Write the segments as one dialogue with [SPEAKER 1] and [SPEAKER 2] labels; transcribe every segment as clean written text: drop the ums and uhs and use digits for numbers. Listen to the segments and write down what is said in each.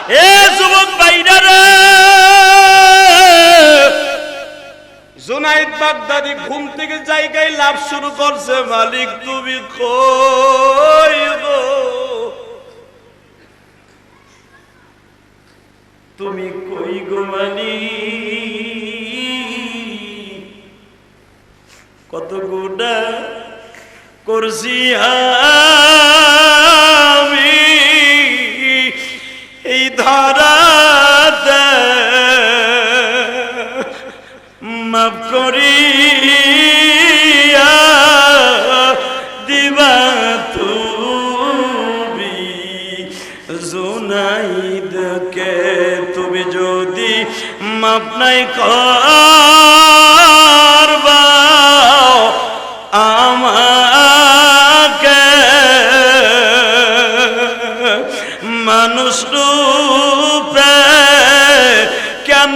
[SPEAKER 1] এ যুবক ভাইরা রে, জুনাইদ বাগদাদি ঘুম থেকে জায়গায় লাভ শুরু করছে, মালিক তুমি কই গো, তুমি কই গো মালিক, কত গুণা করছি আমি এই ধরাতে, মাফ করিয়া দিবা তুমি জুনাইদকে, তুমি যদি মাফ নাই করবা আমাকে, মানুষ রূপে কেন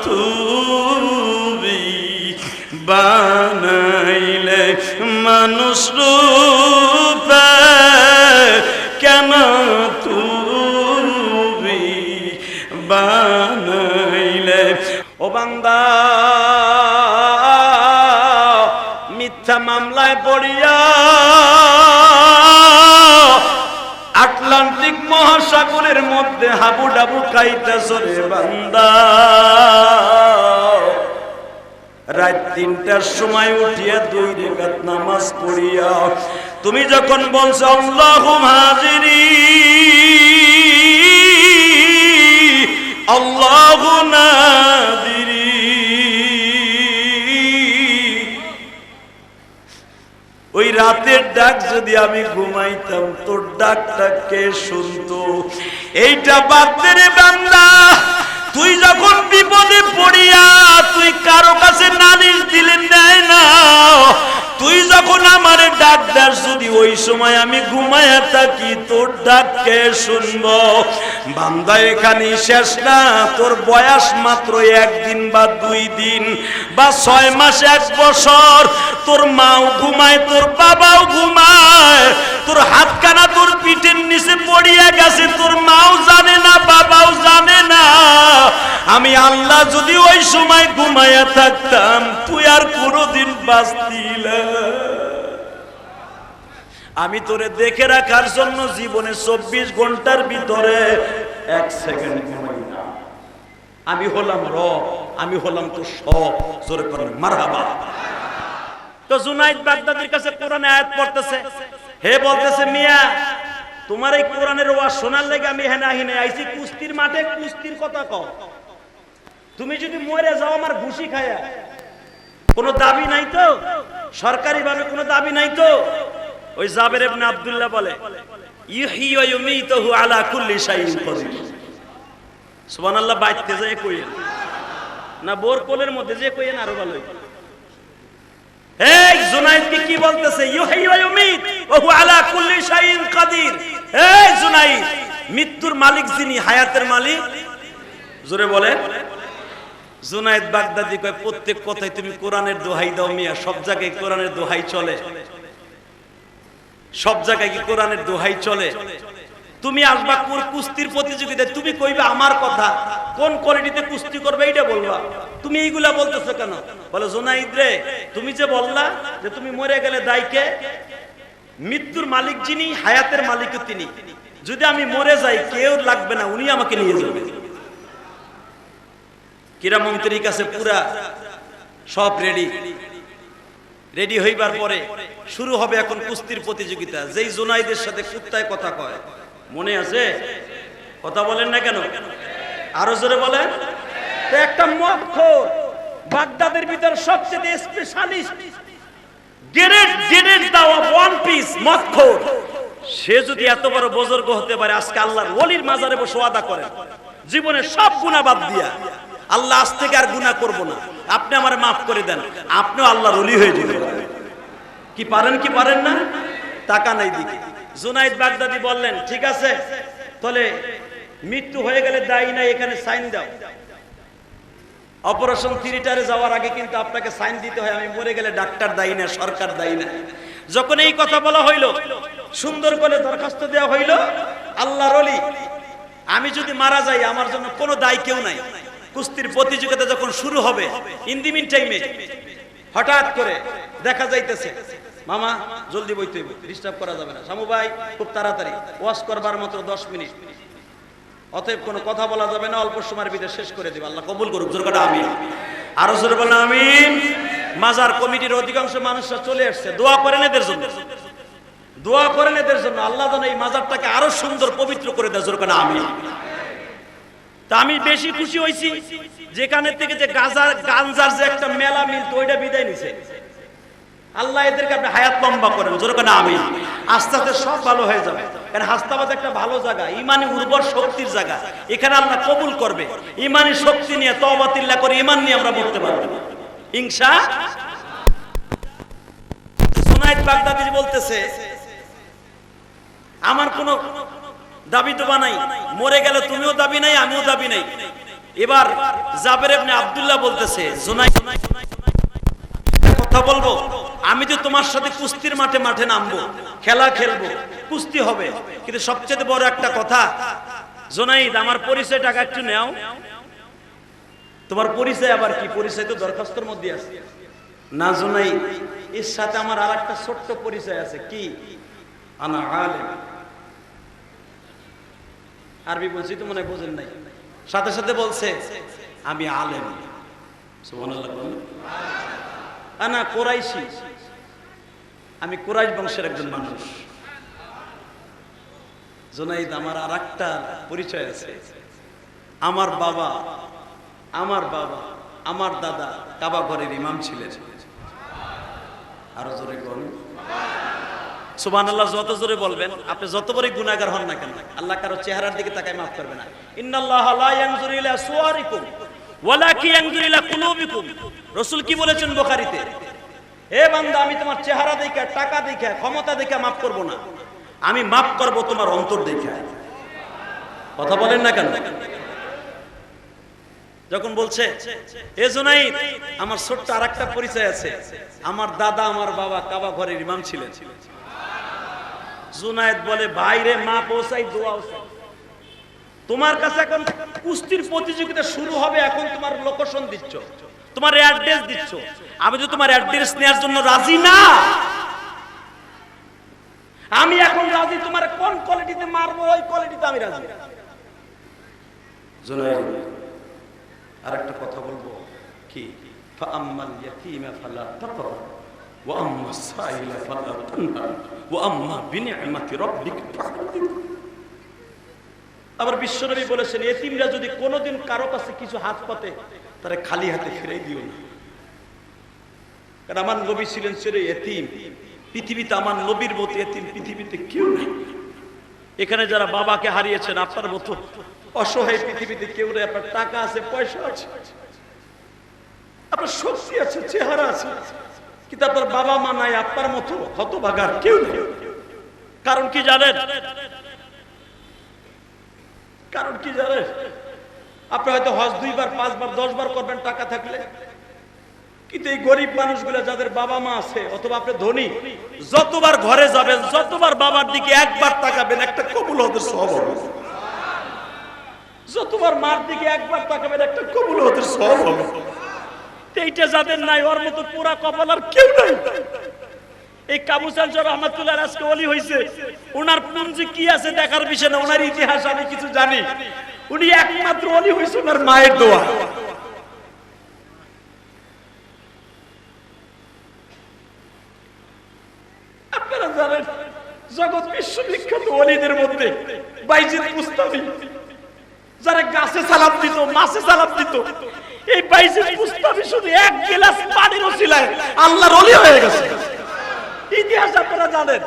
[SPEAKER 1] তুমি বানাইলে, মানুষ রূপে কেন তুমি বানাইলে। ও বান্দা, মিথ্যা মামলায় পড়িয়া আটলান্টিক মহাসাগরের মধ্যে হাবুডাবু খাইতেছ রে বান্দা। রাত ৩টার সময় উঠিয়া ২ রাকাত নামাজ পড়িয়া তুমি যখন বলছো আল্লাহুম্মা হাজিরি আল্লাহু নাদিরি, ওই রাতের ডাক যদি আমি ঘুমাইতাম তোর ডাকটা কে শুনতো? এইটা বাদ দে রে বান্দা, তুই যখন বিপদে পড়িয়া তুই কারো কাছে নালিশ দিলে নেয় না, তুই যখন আমারে ডাক দাস যদি ওই সময় আমি ঘুমায়া থাকি তোর ডাক কে শুনবো? বান্দা এখানে শেষ না, তোর বয়স মাত্র 1 দিন বা 2 দিন বা 6 মাস 1 বছর, তোর মাও ঘুমায়, তোর বাবাও ঘুমায়, তোর হাতখানা তোর পিঠের নিচে পড়িয়া গেছে, তোর মাও জানে না বাবাও জানে না। আমি আল্লাহ যদি ওই সময় ঘুমায়া থাকতাম তুই আর কোনোদিন বাঁচতি না। আমি তোরে দেখে রাখার জন্য জীবনে 24 ঘন্টার ভিতরে 1 সেকেন্ড ঘুমাই না। আমি হলাম রব, আমি হলাম তো সব। জোরে করেন মারহাবা। তো জুনাইদ বাগদাদির কাছে কোরআনে আয়াত পড়তেছে, হে বলতেছে মিয়া তোমার এই কোরআনের ওয়াজ শোনার লাগি আমি হেনা হিনে আইছি কুস্তির মাঠে, কুস্তির কথা কও। তুমি যদি মরে যাও আমার ঘুষি খায়া, কোনো দাবি নাই তো, সরকারি ভাবে কোনো দাবি নাই তো? ওই জাবের ইবনে আব্দুল্লাহ বলে ইউহি ওয়া ইউমিতুহু আলা কুল্লি শাইইন কাদির। সুবহানাল্লাহ। বাইতে যায় কইেন না, বোর কোলের মধ্যে যে কইেন আরো ভালো। এই জুনাইদকে কি বলতেছে? ইউহি ওয়া ইউমিত ওয়া হুয়া আলা কুল্লি শাইইন কাদির। এই জুনাইদ, মৃত্যুর মালিক যিনি, হায়াতের মালিক, জোরে বলেন। জুনাইদ বাগদাদি কয় প্রত্যেক কথায় তুমি কোরআনের দোহাই দাও মিয়া, সব জায়গায় কোরআনের দোহাই চলে, সব জায়গায় কি কোরআনের দোহাই চলে? তুমি আসবা কুস্তির প্রতিযোগিতায়, তুমি কইবে আমার কথা, কোন কোয়ালিটিতে কুস্তি করবে এইটা বলবা, তুমি এইগুলা বলতেছো কেন? বলে জুনাইদ রে, তুমি যে বললা যে তুমি মরে গেলে দায় কে? মৃত্যুর মালিক যিনি, হায়াতের মালিকও তিনি। যদি আমি মরে যাই কেউ লাগবে না, উনি আমাকে নিয়ে যাবে। ক্রীড়া মন্ত্রীর কাছে পুরা সব রেডি হইবার পরে শুরু হবে এখন কুস্তির প্রতিযোগিতা। যেই জুনাইদের সাথে কুত্তায় কথা কয়, মনে আছে? কথা বলেন না কেন? আরো জোরে বলেন। তো একটা মদখোর, বাগদাদের ভিতর সবচেয়ে স্পেশালিস্ট, গ্রেড দাওয়া ওয়ান পিস মদখোর, সে যদি এত বড় বুজুর্গ হতে পারে, আজকে আল্লাহর ওলির মাজারে বসে ওয়াদা করেন জীবনে সব গুনাহ বাদ দিয়া আল্লাহ আজ থেকে আর গুনাহ করব না, আপনি আমারে মাফ করে দেন, আপনিও আল্লাহর ওলি হয়ে যাবেন। কি পারেন কি পারেন না? টাকা নাই দিকে। জুনাইদ বাগদাদি বললেন ঠিক আছে, তাহলে মৃত্যু হয়ে গেলে দায়ী নাই, এখানে সাইন দাও। অপারেশন থিয়েটারে যাওয়ার আগে কিন্তু আপনাকে সাইন দিতে হয়, আমি মরে গেলে ডাক্তার দায়ী না, সরকার দায়ী না। যখন এই কথা বলা হইল, সুন্দর করে দরখাস্ত দেওয়া হইল, আল্লাহর ওলি আমি যদি মারা যাই আমার জন্য কোনো দায় কেউ নাই। কুস্তির প্রতিযোগিতা যখন শুরু হবে, ইন দি মিন টাইমে হঠাৎ করে দেখা যাইতেছে মামা জলদি বইতে হইব, ডিস্টার্ব করা যাবে না, শামু ভাই খুব তাড়াতাড়ি, ওয়াশ করবার মাত্র 10 মিনিট, অতএব কোনো কথা বলা যাবে না, অল্প সময়ের ভিতরে শেষ করে দিবে। আল্লাহ কবুল করুক, জোরে করে আমিন। আরো জোরে বলেন আমিন। মাজার কমিটির অধিকাংশ মানুষরা চলে আসছে, দোয়া করেন এদের জন্য, দোয়া করেন এদের জন্য, আল্লাহ যেন এই মাজারটাকে আরো সুন্দর পবিত্র করে দেয়, জোরে করে আমিন। তা আমি বেশি খুশি হইছি যেখানে থেকে যে গাঞ্জার যে একটা মেলা মিলত ওইটা বিদায় নিছে। আল্লাহ এদেরকে আপনি হায়াত লম্বা করেন, জোরে করে আমিন। আস্তে আস্তে সব ভালো হয়ে যাবে, কারণ হাসনাবাদ একটা ভালো জায়গা, ইমানি উর্বর শক্তির জায়গা, এখানে আল্লাহ কবুল করবে। ইমানি শক্তি নিয়ে তওবাতিল্লাহ করে ইমান নিয়ে আমরা পড়তে পারবো ইনশাআল্লাহ। জুনায়েদ বাগদাদি বলতেছে আমার কোনো দাবি তো বানাই, মরে গেলে তুমিও দাবি নাই আমিও দাবি নাই। এবার জাবের ইবনে আব্দুল্লাহ বলতেছে জুনায়েদ কথা বলবো, আমি তো তোমার সাথে কুস্তির মাঠে মাঠে নামবো, খেলা খেলবো, কুস্তি হবে, কিন্তু সবচেয়ে বড় একটা কথা জুনায়েদ আমার পরিচয় টাকা একটু নাও। তোমার পরিচয় আবার কি? পরিচয় তো দরখাস্তর মধ্যে আছে না জুনায়েদ, এর সাথে আমার আরেকটা ছোট্ট পরিচয় আছে। কি? আনা আলেম। আরবি বলছি তো মনে বোঝেন নাই, সাথে সাথে বলছে আমি আলেম। সুবহানাল্লাহ। আনা কুরাইশি, আমি কুরাইশ বংশের একজন মানুষ। জুনায়েদ আমার আরেকটা পরিচয় আছে, আমার বাবা আমার দাদা কাবা ঘরের ইমাম ছিলেন। আরো জোরে বলুন সুবহানাল্লাহ। যত জোরে বলবেন, আপনি যত বড় গুনাহগার হন না কেন, আল্লাহ কারো চেহারার দিকে তাকায় মাফ করবে না। ইন্নাল্লাহা লা ইয়ানজুরু ইলা সুওয়ারিকুম ওয়ালাকিন ইয়ানজুরু ইলা কুলুবিকুম। রাসূল কি বলেছেন বুখারীতে? হে বান্দা, আমি তোমার চেহারা দেখে, টাকা দেখে, ক্ষমতা দেখে মাফ করব না, আমি মাফ করব তোমার অন্তর দেখে। কথা বলেন না কেন? যখন বলছে এ জুনায়েদ আমার ছোট্ট আরেকটা পরিচয় আছে, আমার দাদা আমার বাবা কাবা ঘরের ইমাম ছিলেন। জুনায়েদ বলে ভাইরে মা পৌঁছাই দোয়াও চাই। তোমার কাছে এখন কুস্তির প্রতিযোগিতা শুরু হবে, এখন তোমার লোকেশন দিচ্ছ, তোমার অ্যাড্রেস দিচ্ছ, আমি তো তোমার অ্যাড্রেস নেওয়ার জন্য রাজি না। আমি এখন রাজি, তোমার কোন কোয়ালিটিতে মারবো ওই কোয়ালিটিতে আমি রাজি। জুনায়েদ আরেকটা কথা বলবো, কি? ফাআম্মাল ইয়াতীমা ফালা তাকর ওয়া আম্মাস সাইলা ফালা তানহার ওয়া আম্মা বিনি'মাতি রাব্বিকা ফাহাদ্দিস। আবার বিশ্বনবী বলেছেন এতিমরা যদি কোনোদিন কারো কাছে কিছু হাত পাতে তারে খালি হাতে ফিরিয়ে দিও না, কারণ আমার নবী ছিলেন ছেলে এতিম। পৃথিবীতে আমার নবীর মতো এতিম পৃথিবীতে কেউ নেই। এখানে যারা বাবাকে হারিয়েছেন আপনার মতো অসহায় পৃথিবীতে কেউ নেই। আপনার টাকা আছে, পয়সা আছে, আপনার শক্তি আছে, চেহারা আছে, কিন্তু আপনার বাবা মা নাই, আপনার মতো হতভাগার কেউ নেই। কারণ কি জানেন? কারণ কি জানেন? আপনি হয়তো হজ 2 বার 5 বার 10 বার করবেন টাকা থাকলে, কিন্তু এই গরিব মানুষগুলো যাদের বাবা মা আছে, অথবা আপনি ধনী, যতবার ঘরে যাবেন, যতবার বাবার দিকে একবার তাকাবেন, একটা কবুল হতে সওয়াব হবে। যতবার মার দিকে একবার তাকাবেন, একটা কবুল হতে সওয়াব হবে। এইটা যাদের নাই, ওর মতো পুরা কপাল আর কেউ নাই। এই কাবুসান রহমাতুল্লাহ আজকে ওলি হইছে, ওনার পুঞ্জি কি আছে দেখার বিষয় না, ওনার ইতিহাস আমি কিছু জানি। উনি একমাত্র ওলি হইছে ওনার মায়ের দোয়া। আপনারা জানেন জগৎ বিশ্ববিখ্যাত ওলিদের মধ্যে বাইজিদ মুস্তাফি, যারা গাছে সালাম দিত, মাছে সালাম দিত, এই বাইজিদ মুস্তাফি শুধু এক গ্লাস পানির ওসিলায় আল্লাহর ওলি হয়ে গেছে। ইতিহাস আপনারা জানেন।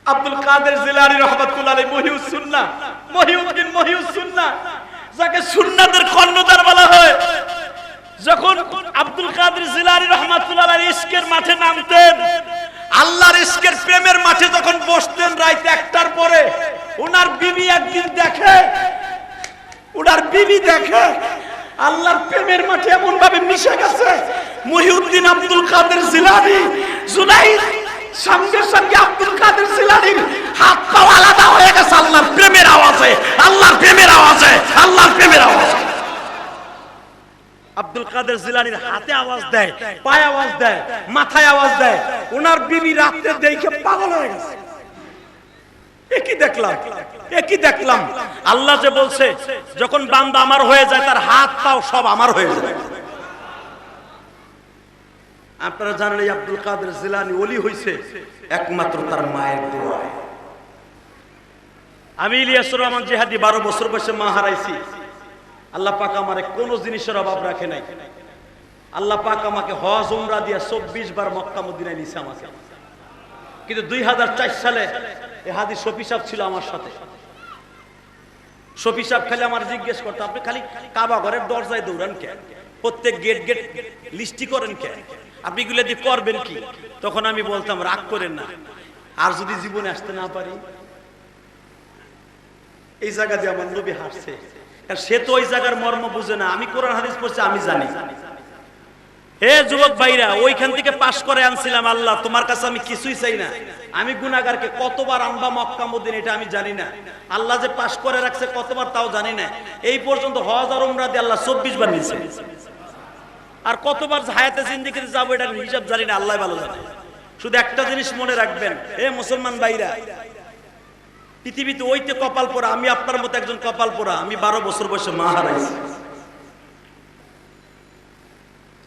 [SPEAKER 1] আব্দুল কাদের জিলানী রাহমাতুল্লাহ আলাইহি মহিউদ্দিন সুন্নাহ, যাকে সুন্নাতের কর্ণধার বলা হয়, যখন আব্দুল কাদের জিলানী রাহমাতুল্লাহ আলাইহি ইশকের মাঠে নামতেন, আল্লাহর ইশকের প্রেমের মাঠে যখন বসতেন রাত 1টার পরে, ওনার বিবি একদিন দেখে, আল্লাহর প্রেমের মাঠে এমন ভাবে মিশে গেছে। মহিউদ্দিন আব্দুল কাদের জিলানী জুনায়েদ সঙ্গে সঙ্গে আব্দুল কাদের জিলানীর হাত পা আলাদা হয়ে গেছে আল্লাহর প্রেমের আওয়াজে, আল্লাহর প্রেমের আওয়াজে, আল্লাহর প্রেমের আওয়াজে। আব্দুল কাদের জিলানীর হাতে আওয়াজ দেয়, পায়ে আওয়াজ দেয়, মাথায় আওয়াজ দেয়, ওনার বিবি রাতে দেখে পাগল হয়ে গেছে। একই দেখলাম আল্লাহ যে বলছে যখন বান্দা আমার হয়ে যায় তার হাত পাও সব আমার হয়ে যায়। আপনারা জানেন এই আব্দুল কাদের জিলানী ওলি হইছে একমাত্র তার মায়ের দোয়ায়। আমি ইলিয়াসুর রহমান জিহাদি 12 বছর বয়সে মা হারাইছি। আল্লাহ পাক আমারে কোন জিনিসের অভাব রাখে নাই। আল্লাহ পাক আমাকে হজ উমরা দিয়া 24 বার মক্কা মদিনায় নিছে আমাকে। কিন্তু 2004 সালে এই হাদি শফি সাহেব ছিল আমার সাথে। শফি সাহেব খালি আমার জিজ্ঞেস করতো, আপনি খালি কাবা ঘরের দরজায় দৌড়ান কেন, প্রত্যেক গেট লিস্টি করেন কেন, আপনি এগুলো দিয়ে করবেন কি? তখন আমি বলতাম রাগ করেন না, আর যদি জীবনে আসতে না পারি। এই জায়গা দিয়ে আমার নবী হাসছে, সে তো ওই জায়গার মর্ম বুঝে না। আমি কোরআন হাদিস পড়ছি, আমি জানি। হে যুবক ভাইরা, ওইখান থেকে পাশ করে আনছিলাম। আল্লাহ তোমার কাছে আমি কিছুই চাই না। আমি গুনাহগারকে কতবার আনবা মক্কা মদিনা এটা আমি জানি না। আল্লাহ যে পাশ করে রাখছে কতবার তাও জানি না। এই পর্যন্ত হজ আর উমরা দিয়ে আল্লাহ 24 বার নিয়েছে। আর কতবার হায়াতে জিন্দেগিতে যাবো এটার হিসাব জানি না, আল্লাহ ভালো জানে। শুধু একটা জিনিস মনে রাখবেন, হে মুসলমান ভাইরা, পৃথিবীতে ওইতে কপাল পোড়া, আমি আপনার মতো একজন কপাল পোড়া। আমি 12 বছর বয়সে মা হারাইছি।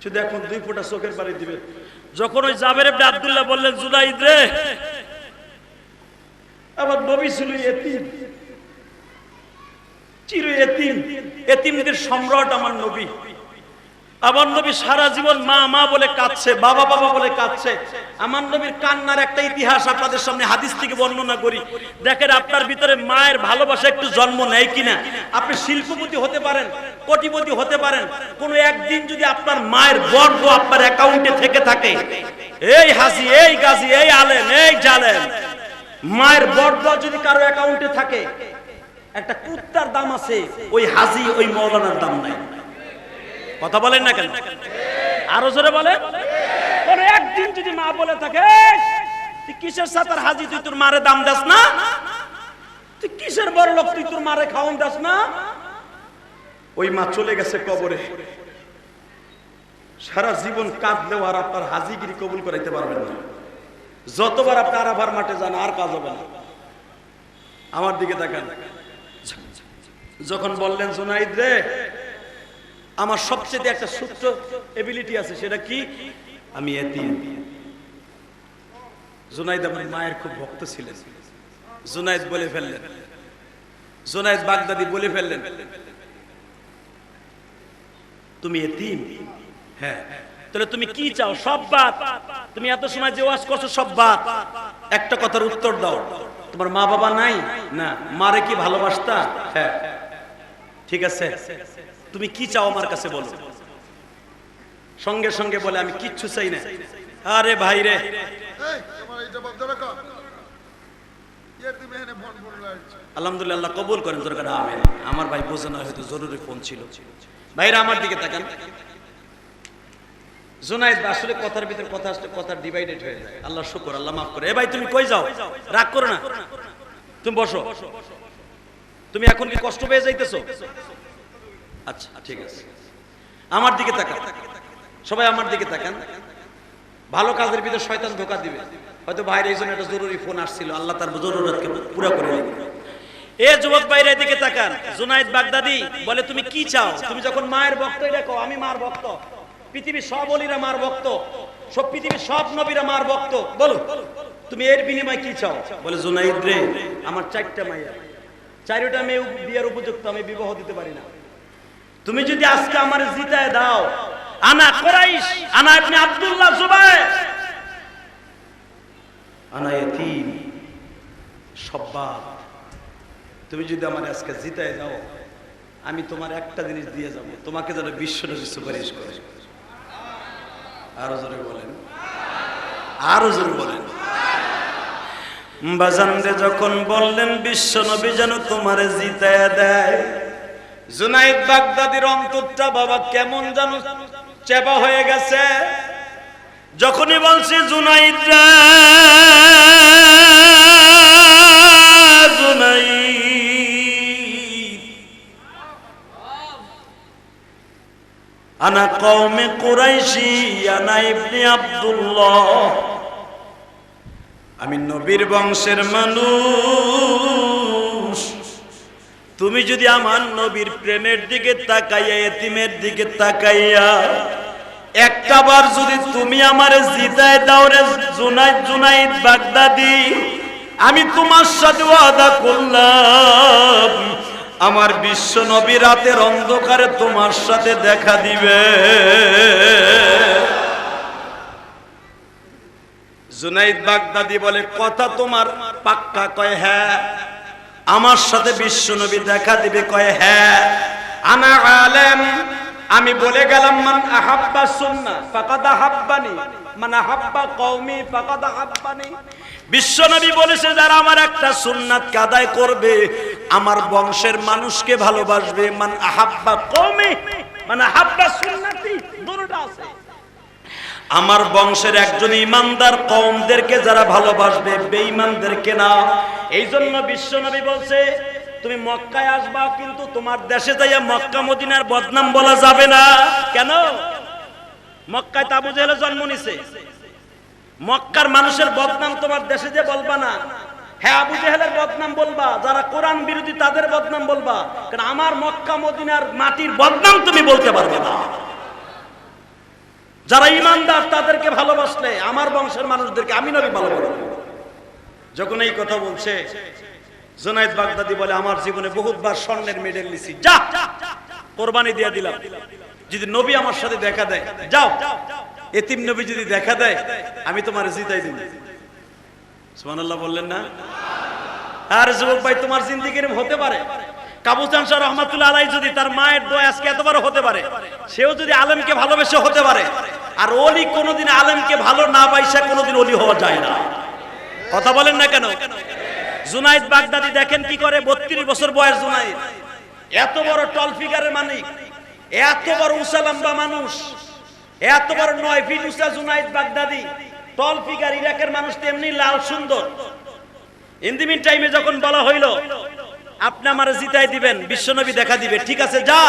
[SPEAKER 1] শুধু এখন 2 ফোঁটা চোখের পানি দিবেন। যখন ওই জাবের ইবনে আব্দুল্লাহ বললেন জুনাইদ রে, আমার নবী ছিল এতিম, চির এতিম, এতিমদের সম্রাট আমার নবী। আমার নবী সারা জীবন মা মা বলে কাঁদছে, বাবা বাবা বলে কাঁদছে। আমার নবীর কান্নার একটা ইতিহাস আপনাদের সামনে হাদিস থেকে বর্ণনা করি। দেখেন আপনার ভিতরে মায়ের ভালোবাসা একটু জন্ম নেয় কিনা। আপনি শিল্পপতি হতে পারেন, কোটিপতি হতে পারেন, কোন একদিন যদি আপনার মায়ের বর্গ আপনার অ্যাকাউন্টে থেকে থাকে, এই হাসি, এই গাজী, এই আলেম, এই জালেম, মায়ের বর্গ যদি কারো অ্যাকাউন্টে থাকে, একটা কুত্তার দাম আছে, ওই হাজী ওই মৌলানার দাম নাই। কথা বলেন না কেন? আরো জোরে বলেন। কোন একদিন যদি মা বলে থাকে, তুই কিসের সাতার হাজি, তুই তোর মারে দাম দাস না, তুই কিসের বড় লোক, তুই তোর মারে খাওয়ান দাস না, ওই মা চলে গেছে কবরে। সারা জীবন কাঁদলেও আর আপনার হাজিগিরি কবুল করাইতে পারবেন না। যতবার আপনি আরাফার মাঠে যান আর কাজ হবে না। আমার দিকে তাকান। যখন বললেন জুনাইদ রে, আমার সবচেয়ে একটা সূত্র এবিলিটি আছে, সেটা কি? আমি এতিম। জুনাইদ আমার মায়ের খুব ভক্ত ছিলেন। জুনাইদ বলে ফেললেন, জুনাইদ বাগদাদি বলে ফেললেন, তুমি এতিম? হ্যাঁ। তাহলে তুমি কি চাও? সব বাদ। তুমি এত সময় যে ওয়াজ করছো সব বাদ। একটা কথার উত্তর দাও, তোমার মা বাবা নাই? না। মারে কি ভালোবাসতা? হ্যাঁ। ঠিক আছে, তুমি কি চাও আমার কাছে বলো। সঙ্গে সঙ্গে বলে, আমি কিচ্ছু চাই না। আরে ভাই রে, আলহামদুলিল্লাহ কবুল করেন দরকার। আমিন। আমার ভাই বোঝে না, হয়তো জরুরি ফোন ছিল। ভাইরা আমার দিকে তাকান। জুনাইদ আসলে কথার ভিতর কথা আসলে কথা ডিভাইডেড হয়ে যায়। আল্লাহ শুকর, আল্লাহ মাফ করে। এ ভাই তুমি কই যাও? রাগ করো না, তুমি বসো। তুমি এখন কি কষ্ট পেয়ে যাইতেছো? আচ্ছা ঠিক আছে, আমার দিকে তাকান। সবাই আমার দিকে তাকান। ভালো কাজের ভিতর শয়তান ধোঁকা দিবে। হয়তো ভাইয়ের এই জন্য একটা জরুরি ফোন আসছিল, আল্লাহ তার জরুরতকে পুরো করে দিবে। এ যুবক ভাইরা দিকে তাকান। জুনাইদ বাগদাদি বলে, তুমি কি চাও? তুমি যখন মায়ের ভক্ত, এটা কও আমি মার ভক্ত, পৃথিবীর সব অলিরা মার ভক্ত, সব পৃথিবীর সব নবীরা মার ভক্ত, বলো তুমি এর বিনিময়ে কি চাও? বলে, জুনাইদ রে, আমার 4টা মাইয়া, 4টা মেয়ে বিয়ের উপযুক্ত, আমি বিবাহ দিতে পারি না। তুমি যদি আজকে আমার জিতায় দাও, আনা কুরাইশ, আনা ইবনে আব্দুল্লাহ জুবাইর, আনা ইয়াতীম, সব্বাব, তুমি যদি আমার আজকে জিতায় দাও, আমি তোমার একটা জিনিস দিয়ে যাব, তোমাকে যেন বিশ্বনবী সুপারিশ করে। আরো জোরে বলেন, আরো জোরে বলেন। বাজানরে যখন বললেন বিশ্বনবী যেন তোমারে জিতায় দেয়, জুনাইদ বাগদাদির অন্তরটা বাবা কেমন যেন চেপা হয়ে গেছে। যখনই বলছি জুনাইদ রে, আনা কওমে কুরাইশি আনা ইবনে আব্দুল্লাহ, আমি নবীর বংশের মানুষ। তুমি যদি আমার নবীর প্রেমের দিকে তাকাইয়া, এতিমের দিকে তাকাইয়া একটাবার যদি তুমি আমারে জিতায় দাও রে জুনাইদ বাগদাদি, আমি তোমার সাথে ওয়াদা করলাম আমার বিশ্ব নবী রাতের অন্ধকারে তোমার সাথে দেখা দিবে। জুনাইদ বাগদাদি বলে, কথা তোমার পাক্কা? কয় হ্যাঁ। আমার সাথে বিশ্ব নবী দেখা দিবে? কয় হ্যাঁ। আনা আলেম, আমি বলে গেলাম, মান আহাব্বা সুন্নাহ ফাকাদ আহাব্বানি, মান আহাব্বা কওমি ফাকাদ আহাব্বানি। বিশ্ব নবী বলেছে, যারা আমার একটা সুন্নাতকে আদায় করবে, আমার বংশের মানুষকে ভালোবাসবে। মান আহাব্বা কওমি মান আহাব্বা সুন্নতি, দুটোটা আছে। আমার বংশের একজন ইমানদার কওমদেরকে যারা ভালোবাসবে, বেঈমানদেরকে না। এই জন্য বিশ্ব নবী বলছে, তুমি মক্কায় আসবা, কিন্তু তোমার দেশে যাইয়া মক্কা মদিনার বদনাম বলা যাবে না। কেন? মক্কায় তো আবু জেহেল জন্ম নিছে, মক্কার মানুষের বদনাম তোমার দেশে যে বলবা না। হ্যাঁ, আবু জেহেলের বদনাম বলবা, যারা কোরআন বিরোধী তাদের বদনাম বলবা, কারণ আমার মক্কা মদিনার মাটির বদনাম তুমি বলতে পারবে না। যারা ইমানদার তাদেরকে ভালোবাসলে আমার বংশের মানুষদেরকে আমি নবী ভালোবাসবো। যখন এই কথা বলছে, জুনাইদ বাগদাদি বলে, আমার জীবনে বহুতবার স্বর্ণের মেডেল নিছি, যা কোরবানি দিয়ে দিলাম। যদি নবী আমার সাথে দেখা দেয়, যাও এতিম নবী যদি দেখা দেয়, আমি তোমার জিতাই দিব। সুবহানাল্লাহ বললেন না? আর যুবক ভাই, তোমার জিন্দেগি এরকম হতে পারে। কাবুসান শাহ রহমাতুল্লাহ আলাইহি যদি তার মায়ের দোয়া আজকে এত বড় হতে পারে, সেও যদি আলেমকে ভালোবেসে হতে পারে। আর ওলি কোনোদিন আলেমকে ভালো না বাইসা কোনোদিন ওলি হওয়া যায় না। কথা বলেন না কেন? জুনাইদ বাগদাদি দেখেন কি করে, 32 বছর বয়স জুনাইদ, এত বড় টল ফিগারের মালিক, এত বড় উঁচা লম্বা মানুষ, এত বড় 9 ফিট উঁচা জুনাইদ বাগদাদি, টল ফিগার, ইরাকের মানুষ তেমনি লাল সুন্দর। ইন দি মিন টাইমে যখন বলা হইল, আপনি আমারে জিতাই দিবেন, বিশ্বনবী দেখা দিবে, ঠিক আছে যা,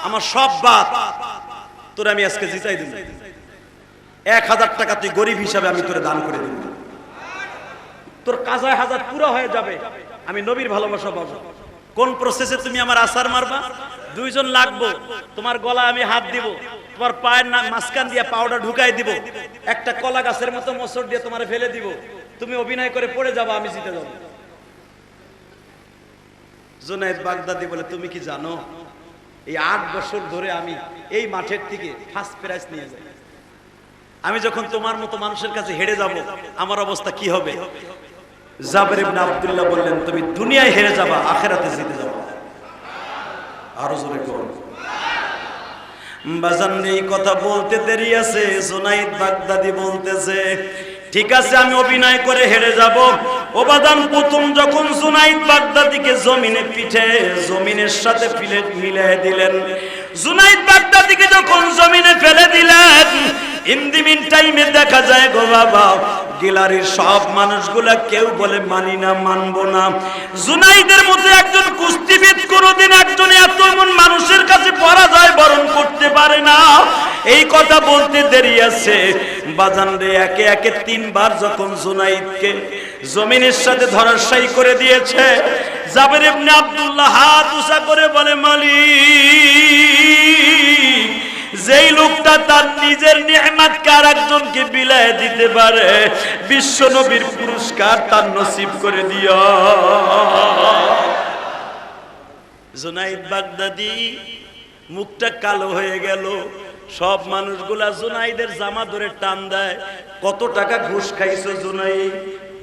[SPEAKER 1] আমার সব বাদ, তোরে আমি আজকে জিতাই দিব। 1000 টাকা তুই গরিব হিসাবে আমি তোরে দান করে দিব, তোর কাজায় হাজার পুরো হয়ে যাবে, আমি নবীর ভালোবাসা পাবো। কোন প্রসেসে তুমি আমার আসার মারবা? 2 জন লাগবো, তোমার গলা আমি হাত দিব, তোমার পায়ের মাঝখান দিয়ে পাউডার ঢুকাই দিব, একটা কলা গাছের মতো মোচড় দিয়ে তোমার ফেলে দিব, তুমি অভিনয় করে পড়ে যাবা, আমি জিতে যাব। জুনাইদ বাগদাদি বলে, তুমি কি জানো এই 8 বছর ধরে আমি এই মাঠের থেকে ফার্স্ট প্রাইজ নিয়ে যাই। আমি যখন তোমার মতো মানুষের কাছে হেরে যাব, আমার অবস্থা কি হবে? জাবের ইবনে আব্দুল্লাহ বললেন, তুমি দুনিয়ায় হেরে যাবা, আখিরাতে জিতে যাবা। আরো জোরে করুন। বাজান, এই কথা বলতে দেরি আছে। জুনাইদ বাগদাদি বলতেছে, ঠিক আছে আমি অভিনয় করে হেরে যাব। ও বাজান, প্রথম যখন জুনাইদ বাগদাদিকে জমিনের সাথে মিলিয়ে দিলেন, জুনাইদ বাগদাদিকে যখন জমিনে ফেলে দিলেন, ইন দি মিন টাইমে দেখা যায় গো বাবা, গিলারির সব মানুষগুলা কেউ বলে মানি না, মানবো না। জুনাইদের মধ্যে একজন কুস্তিবিদ কোনোদিন একজন এত এমন মানুষের কাছে পরাজয় বরণ করতে পারে না। এই কথা বলতে দেরি আছে। বাজান রে, একে একে 3 বার যখন জুনাইদকে জমিনের সাথে ধরাশায়ী করে দিয়েছে, জাবের ইবনে আব্দুল্লাহ হাত উঁচা করে বলে, মালিক, যেই লোকটা তার নিজের নিয়ামতকে আরেকজনকে বিলায় দিতে পারে, বিশ্ব নবীর পুরস্কার তার নসিব করে দিও। জুনাইদ বাগদাদি মুখটা কালো হয়ে গেল। সব মানুষগুলা জুনাইদের জামা ধরে টান দেয়, কত টাকা ঘুষ খাইছো জুনাইদ,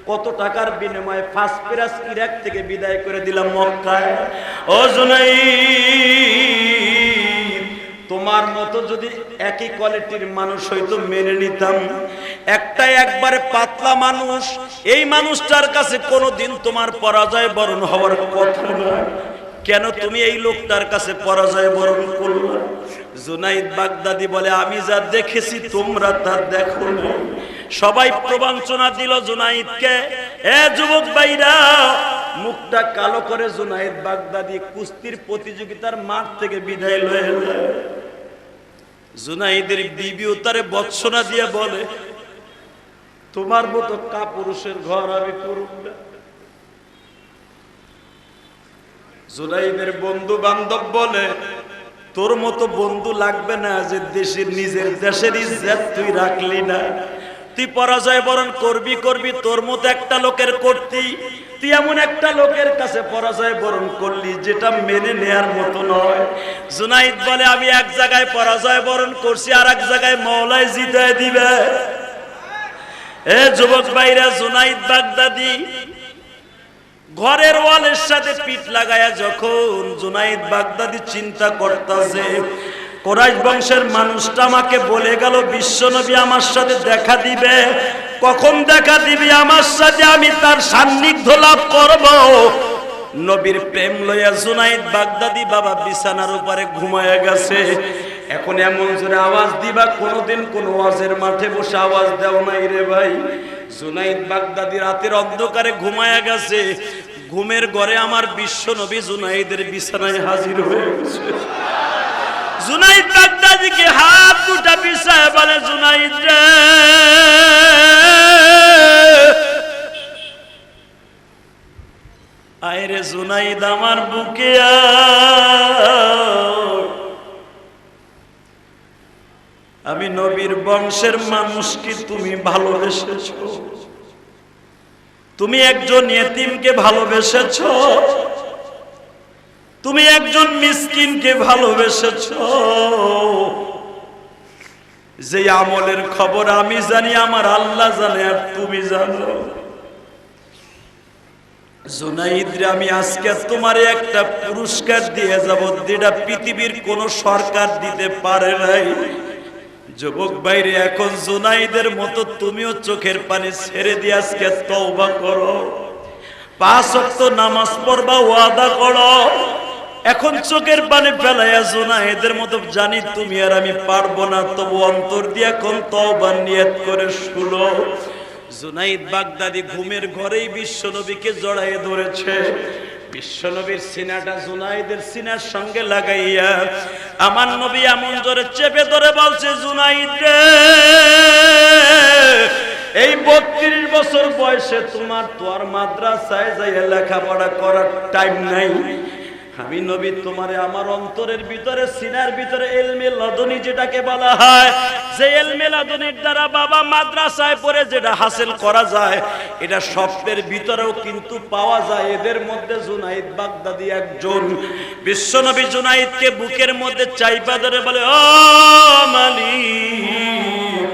[SPEAKER 1] কত টাকার বিনিময়ে ফার্স্ট প্রাইজ ইরাক থেকে বিদায় করে দিলাম মক্কায়। ও জুনাইদ, তোমার মতো যদি একই কোয়ালিটির মানুষ হয়তো মেনে নিতাম। একবারে পাতলা মানুষ, এই মানুষটার কাছে কোনোদিন তোমার পরাজয় বরণ হওয়ার কথা নয়, কেন তুমি এই লোকটার কাছে পরাজয় বরণ করলে? জুনাইদ বাগদাদি বলে, আমি যা দেখেছি তোমরা তা দেখো না। সবাই প্রবঞ্চনা দিল জুনাইদকে। যুবক ভাইরা, মুখটা কালো করে জুনাইদ বাগদাদি কুস্তির প্রতিযোগিতার মাঠ থেকে বিদায় লয়ে জুনাইদের বিবিও তারে বৎসনা দিয়ে বলে, তোমার মতো কাপুরুষের ঘর আমি করব না। জুনাইদের বন্ধু বান্ধব বলে, তোর মতো বন্ধু লাগবে না যে দেশের নিজের দেশের ইজ্জত তুই রাখলি না, তুই পরাজয় বরণ করবি তোর মতো একটা লোকের করতি, তুই এমন একটা লোকের কাছে পরাজয় বরণ করলি যেটা মেনে নেয়ার মতো নয়। জুনাইদ বলে, আমি এক জায়গায় পরাজয় বরণ করছি, আর এক জায়গায় মওলাই জিতায় দিবে। এ যুবক ভাইরা, জুনাইদ বাগদাদি ঘরের ওয়ালের সাথে পিঠ লাগায়া যখন জুনাইদ বাগদাদি চিন্তা করতেছে, কুরাইশ বংশের মানুষটা আমাকে বলে গেল বিশ্বনবী আমার সাথে দেখা দিবে, কখন দেখা দিবি আমার সাথে, আমি তার সান্নিধ্য লাভ করব। নবীর প্রেম লইয়া জুনাইদ বাগদাদি বাবা বিছানার উপরে ঘুমায়া গেছে। এখন এমন জোরে আওয়াজ দিবা, কোনোদিন কোন ওয়াজের মাঠে বসে আওয়াজ দেও নাই রে ভাই। জুনাইদ বাগদাদি রাতের অন্ধকারে ঘুমায়া গেছে, ঘুমের ঘরে আমার বিশ্বনবী জুনাইদের বিছানায় হাজির হয়ে গেছে। জুনাইদ বাগদাদিকে হাত দুটা বিছায় বলে, জুনাইদ রে, আয় রে জুনাইদ আমার বুকে আমি নবীর বংশের মানুষকে তুমি ভালোবেসেছো, তুমি একজন ইয়েতিমকে ভালোবেসেছো, তুমি একজন মিসকিনকে ভালোবেসেছো। যে আমলের খবর আমি জানি, আমার আল্লাহ জানে, আর তুমি জানো। জুনাইদ রে, আমি আজকে তোমারে একটা পুরস্কার দিয়ে যাব যেটা পৃথিবীর কোন সরকার দিতে পারে নাই। যুবক ভাইরে, এখন জুনাইদের মতো তুমিও চোখের পানি ছেড়ে দিয়ে আজকে তওবা করো, 5 ওয়াক্ত নামাজ পড়বা, ওয়াদা করো। এখন চোখের পানি ফেলাইয়া জুনাইদের মতো জানি তুমি আর আমি পারবো না, তবু অন্তর দিয়ে এখন তওবার নিয়ত করে শুলো। জুনাইদ বাগদাদি ঘুমের ঘরেই বিশ্বনবীকে জড়াইয়ে ধরেছে। বিশ্বনবীর সিনাটা জুনাইদের সিনার সঙ্গে লাগাইয়া আমার নবী এমন জোরে চেপে ধরে বলছে, জুনাইদ রে, এই 32 বছর বয়সে তোমার তো আর মাদ্রাসায় যাইয়া লেখাপড়া করার টাইম নাই। আমি নবী তোমারে আমার অন্তরের ভিতরে, সিনার ভিতরে ইলমে লাদুনী যেটাকে বলা হয়, যে ইলমে লাদুনীর দ্বারা বাবা মাদ্রাসায় পড়ে যেটা হাসিল করা যায়, এটা স্বপ্নের ভিতরেও কিন্তু পাওয়া যায়। এদের মধ্যে জুনাইদ বাগদাদি একজন। বিশ্বনবী জুনাইদকে বুকের মধ্যে চাইপা ধরে বলে, ও মালিক,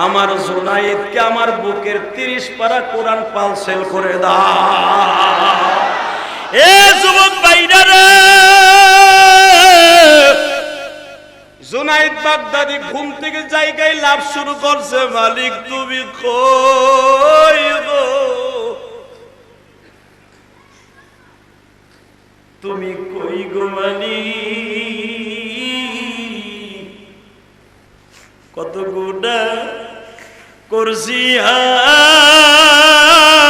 [SPEAKER 1] আমার জুনাইদকে আমার বুকের 30 পারা কোরআন পালসেল করে দাও। এ যুবক ভাইরা রে, জুনাইদ বাগদাদি ঘুম থেকে জায়গায় লাভ শুরু করছে, মালিক তুমি কই গো, তুমি কই গো মালিক, কত গুণা করছি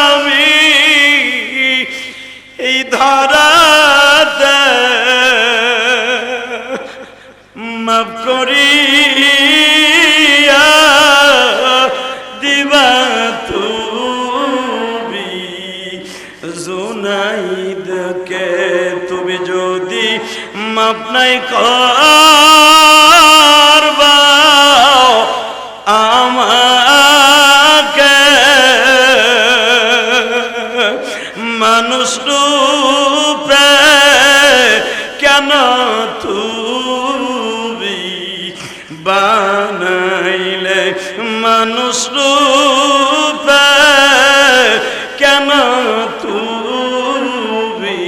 [SPEAKER 1] আমি এই ধরাতে, মাফ করিয়া দিবা তুমি জুনাইদকে, তুমি যদি মাফ নাই করবা আমাকে, মানুষ রূপে কেন তুমি বানাইলে, মানুষ রূপে কেন তুমি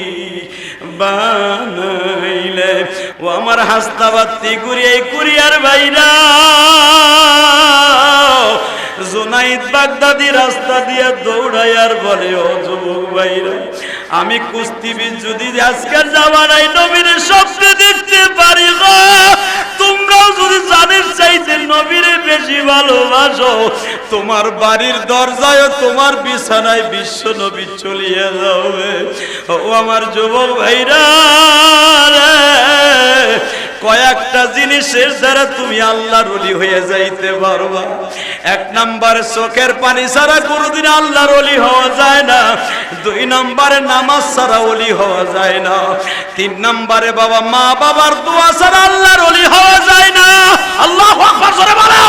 [SPEAKER 1] বানাইলে। ও আমার হাসতাবাতি গুরি, এই কুরিয়ার ভাইরা, জুনাইদ বাগদাদি রাস্তা দিয়ে দৌড়াইয়ার বলে, ও যুবক ভাইরা, আমি কুস্তিবিদ যদি আজকের জামানায় নবীর স্বপ্নে দেখতে পারি গো, তোমরাও যদি জানের চাইতে নবীরে বেশি ভালোবাসো, তোমার বাড়ির দরজায়, তোমার বিছানায় বিশ্ব নবী চলিয়ে যাবে। ও আমার যুবক ভাইরা, কয়েকটা জিনিসের দ্বারা তুমি আল্লাহর ওলি হয়ে যাইতে পারবা। এক নম্বরে চোখের পানি ছাড়া কোনোদিন আল্লাহর ওলি হওয়া যায় না। দুই নম্বরে নামাজ ছাড়া ওলি হওয়া যায় না। তিন নম্বরে বাবা মা বাবার দোয়া ছাড়া আল্লাহর ওলি হওয়া যায় না। আল্লাহু আকবার জোরে বলো।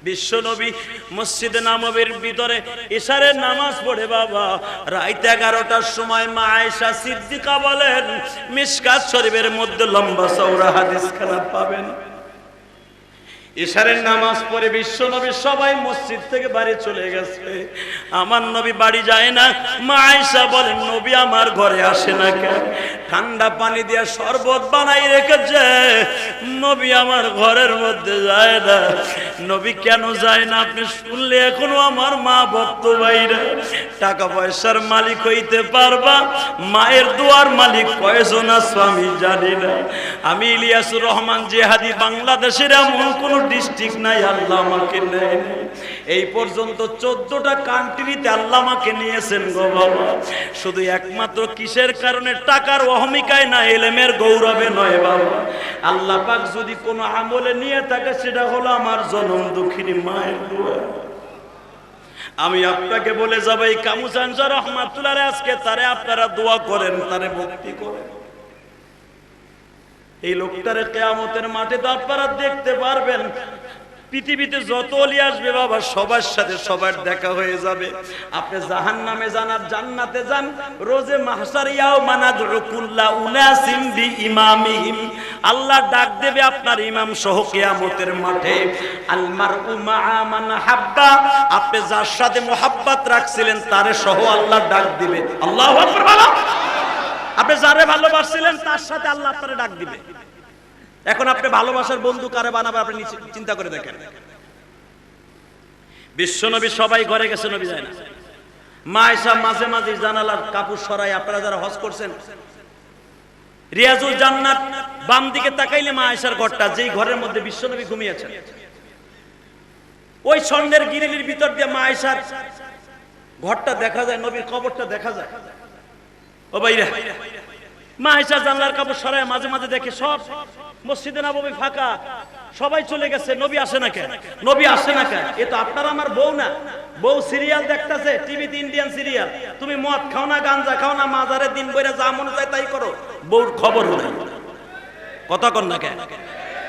[SPEAKER 1] বিশ্বনবী মসজিদে নববীর ভিতরে ইশারের নামাজ পড়ে বাবা রাত 11টার সময় মা আয়েশা সিদ্দিকা বলেন, মিশকাত শরীফের মধ্যে লম্বা চওড়া হাদিসখানা পাবেন। ইশারের নামাজ পড়ে বিশ্বনবী সবাই মসজিদ থেকে বাড়ি চলে গেছে, আমার নবী বাড়ি যায় না। মা আয়েশা বলেন, নবী আমার ঘরে আসে না কেন? ঠান্ডা পানি দিয়ে শরবত বানাই রেখেছে, নবী আমার ঘরের মধ্যে যায় না। নবী কেন যায় না আপনি শুনলে এখনো আমার মা ভক্ত ভাইরা, টাকা পয়সার মালিক হইতে পারবা, মায়ের দোয়ার মালিক কয়জন আছে আমি জানি না। আমি ইলিয়াসুর রহমান জিহাদি, বাংলাদেশের এমন কোন ডিস্ট্রিক্ট নাই আল্লাহ আমাকে নেয়। এই পর্যন্ত 14টা কান্ট্রিতে আল্লাহ আমাকে নিয়েছেন গো বাবা। শুধু একমাত্র কিসের কারণে? টাকার অহমিকায় না, ইলমের গৌরবে নয় বাবা। আল্লাহ পাক যদি কোনো আমলে নিয়ে থাকে সেটা হলো আমার জনম দুঃখিনী মায়ের দোয়া। আমি আপনাকে বলে যাব, এই কামুচান রহমাতুল্লাহ আজকে তারে আপনারা দোয়া করেন, তারে ভক্তি করেন। এই লোকটারে কিয়ামতের মাঠে তো আপনারা দেখতে পারবেন। পৃথিবীতে যত ওলি আসবে বাবা সবার সাথে সবার দেখা হয়ে যাবে। আপনি জাহান্নামে যান আর জান্নাতে যান, রোজে মাহশার ইয়াউমা নাদউ কুল্লা উনাসিম বিইমামিহিম, আল্লাহ ডাক দেবে আপনার ইমাম সহ কিয়ামতের মাঠে। আল মারউ মাআ মান হাব্বা, আপনি যার সাথে মোহাব্বত রাখছিলেন তারে সহ আল্লাহ ডাক দিবে। আল্লাহু আকবার বলো। আপনি যারে ভালোবাসছিলেন তার সাথে আল্লাহ আপনারে ডাক দিবে। এখন আপনি ভালোবাসার বন্ধু কারে বানাবে আপনি চিন্তা করে দেখেন। বিশ্বনবী সবাই ঘরে গেছে, নবী যায় না। মা আয়েশা মাঝে মাঝে জানালার কাপড় সরাই, আপনারা যারা হজ করছেন রিয়াজুল জান্নাত বাম দিকে তাকাইলে মা আয়েশার ঘরটা, যেই ঘরের মধ্যে বিশ্বনবী ঘুমিয়েছেন, ওই স্বর্ণের গিরিলির ভিতর দিয়ে মা আয়েশার ঘরটা দেখা যায়, নবীর কবরটা দেখা যায়। ও ভাইরা, মা আয়েশা জানলার কাপড় সরায় মাঝে মাঝে দেখে সব মসজিদে নববী ফাঁকা, সবাই চলে গেছে, নবী আসে না কেন? নবী আসে না কেন? এ তো আপনার আমার বউ না, বউ সিরিয়াল দেখতেছে টিভিতে, ইন্ডিয়ান সিরিয়াল। তুমি মদ খাও না, গাঞ্জা খাও না, মাজারে দিন বইরা যা মনে চায় তাই করো, বউর খবর নাই। কথা কন না কেন?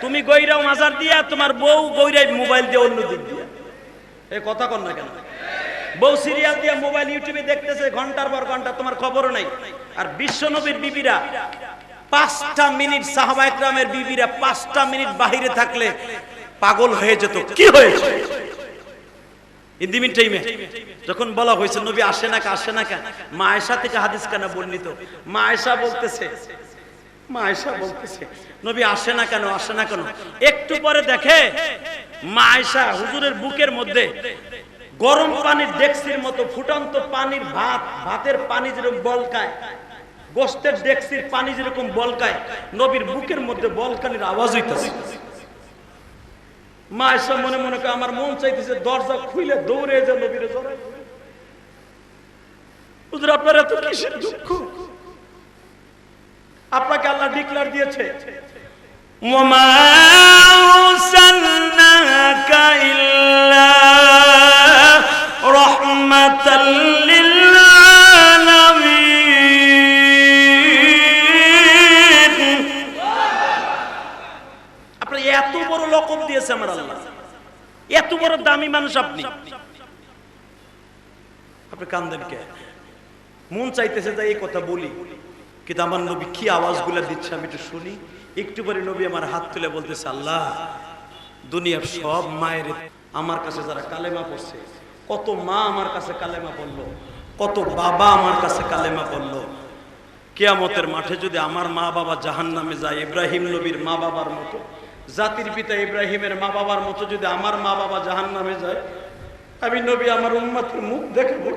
[SPEAKER 1] তুমি গইরাও মাজার দিয়া, তোমার বউ গইরাই মোবাইল দিয়ে অন্য দিক দিয়া। এ কথা কন না কেন? বউ সিরিয়াল দিয়ে মোবাইল ইউটিউবে দেখতেছে ঘন্টার পর ঘন্টা, তোমার খবরও নাই। আর বিশ্বনবীর বিবিরা 5টা মিনিট, সাহাবা একরামের বিবিরা 5টা মিনিট বাহিরে থাকলে পাগল হয়ে যেত। কি হয়েছে? ইন্দিমিন টাইমে যখন বলা হয়েছে নবী আসে না আসে না কেন, মা আয়েশা থেকে হাদিস কেন বর্ণিত, মা আয়েশা বলতেছে নবী আসে না কেন, আসে না কেন? একটু পরে দেখে মা আয়েশা হুজুরের বুকের মধ্যে গরম পানির ডেক্সির মতো ফুটন্ত পানির ভাতের পানি যেরকম বলকায়, গোস্তের ডেক্সির পানি যেরকম বলকায়, নবীর বুকের মধ্যে বলকানির আওয়াজ হইতেছে। মা আয়েশা মনে মনে করে আমার মন চাইতেছে দরজা খুলে দৌড়ে যা নবীরে জড়াই। হুজুর আপনার এত কিসের দুঃখ? আপনাকে আল্লাহ ডিক্লার দিয়েছে, ওয়ামা আরসালনাকা ইল্লা রাহমাতাল লিল আলামিন। আপনি এত বড় লকব দিয়েছে আমার আল্লাহ, এত বড় দামি মানুষ আপনি, আপনি কান্দেন কে? মন চাইতেছে যে এই কথা বলি, কিন্তু আমার নবী কি আওয়াজগুলো দিচ্ছে আমি একটু শুনি। একটু পরে নবী আমার হাত তুলে বলতেছে, আল্লাহ দুনিয়ার সব মায়ের আমার কাছে যারা কালেমা পড়ছে, কত মা আমার কাছে কালেমা পড়লো, কত বাবা আমার কাছে কালেমা পড়লো, কিয়ামতের মাঠে যদি আমার মা বাবা জাহান্নামে যায়, ইব্রাহিম নবীর মা বাবার মতো, জাতির পিতা ইব্রাহিমের মা বাবার মতো যদি আমার মা বাবা জাহান্নামে যায়, আমি নবী আমার উম্মতের মুখ দেখাবো?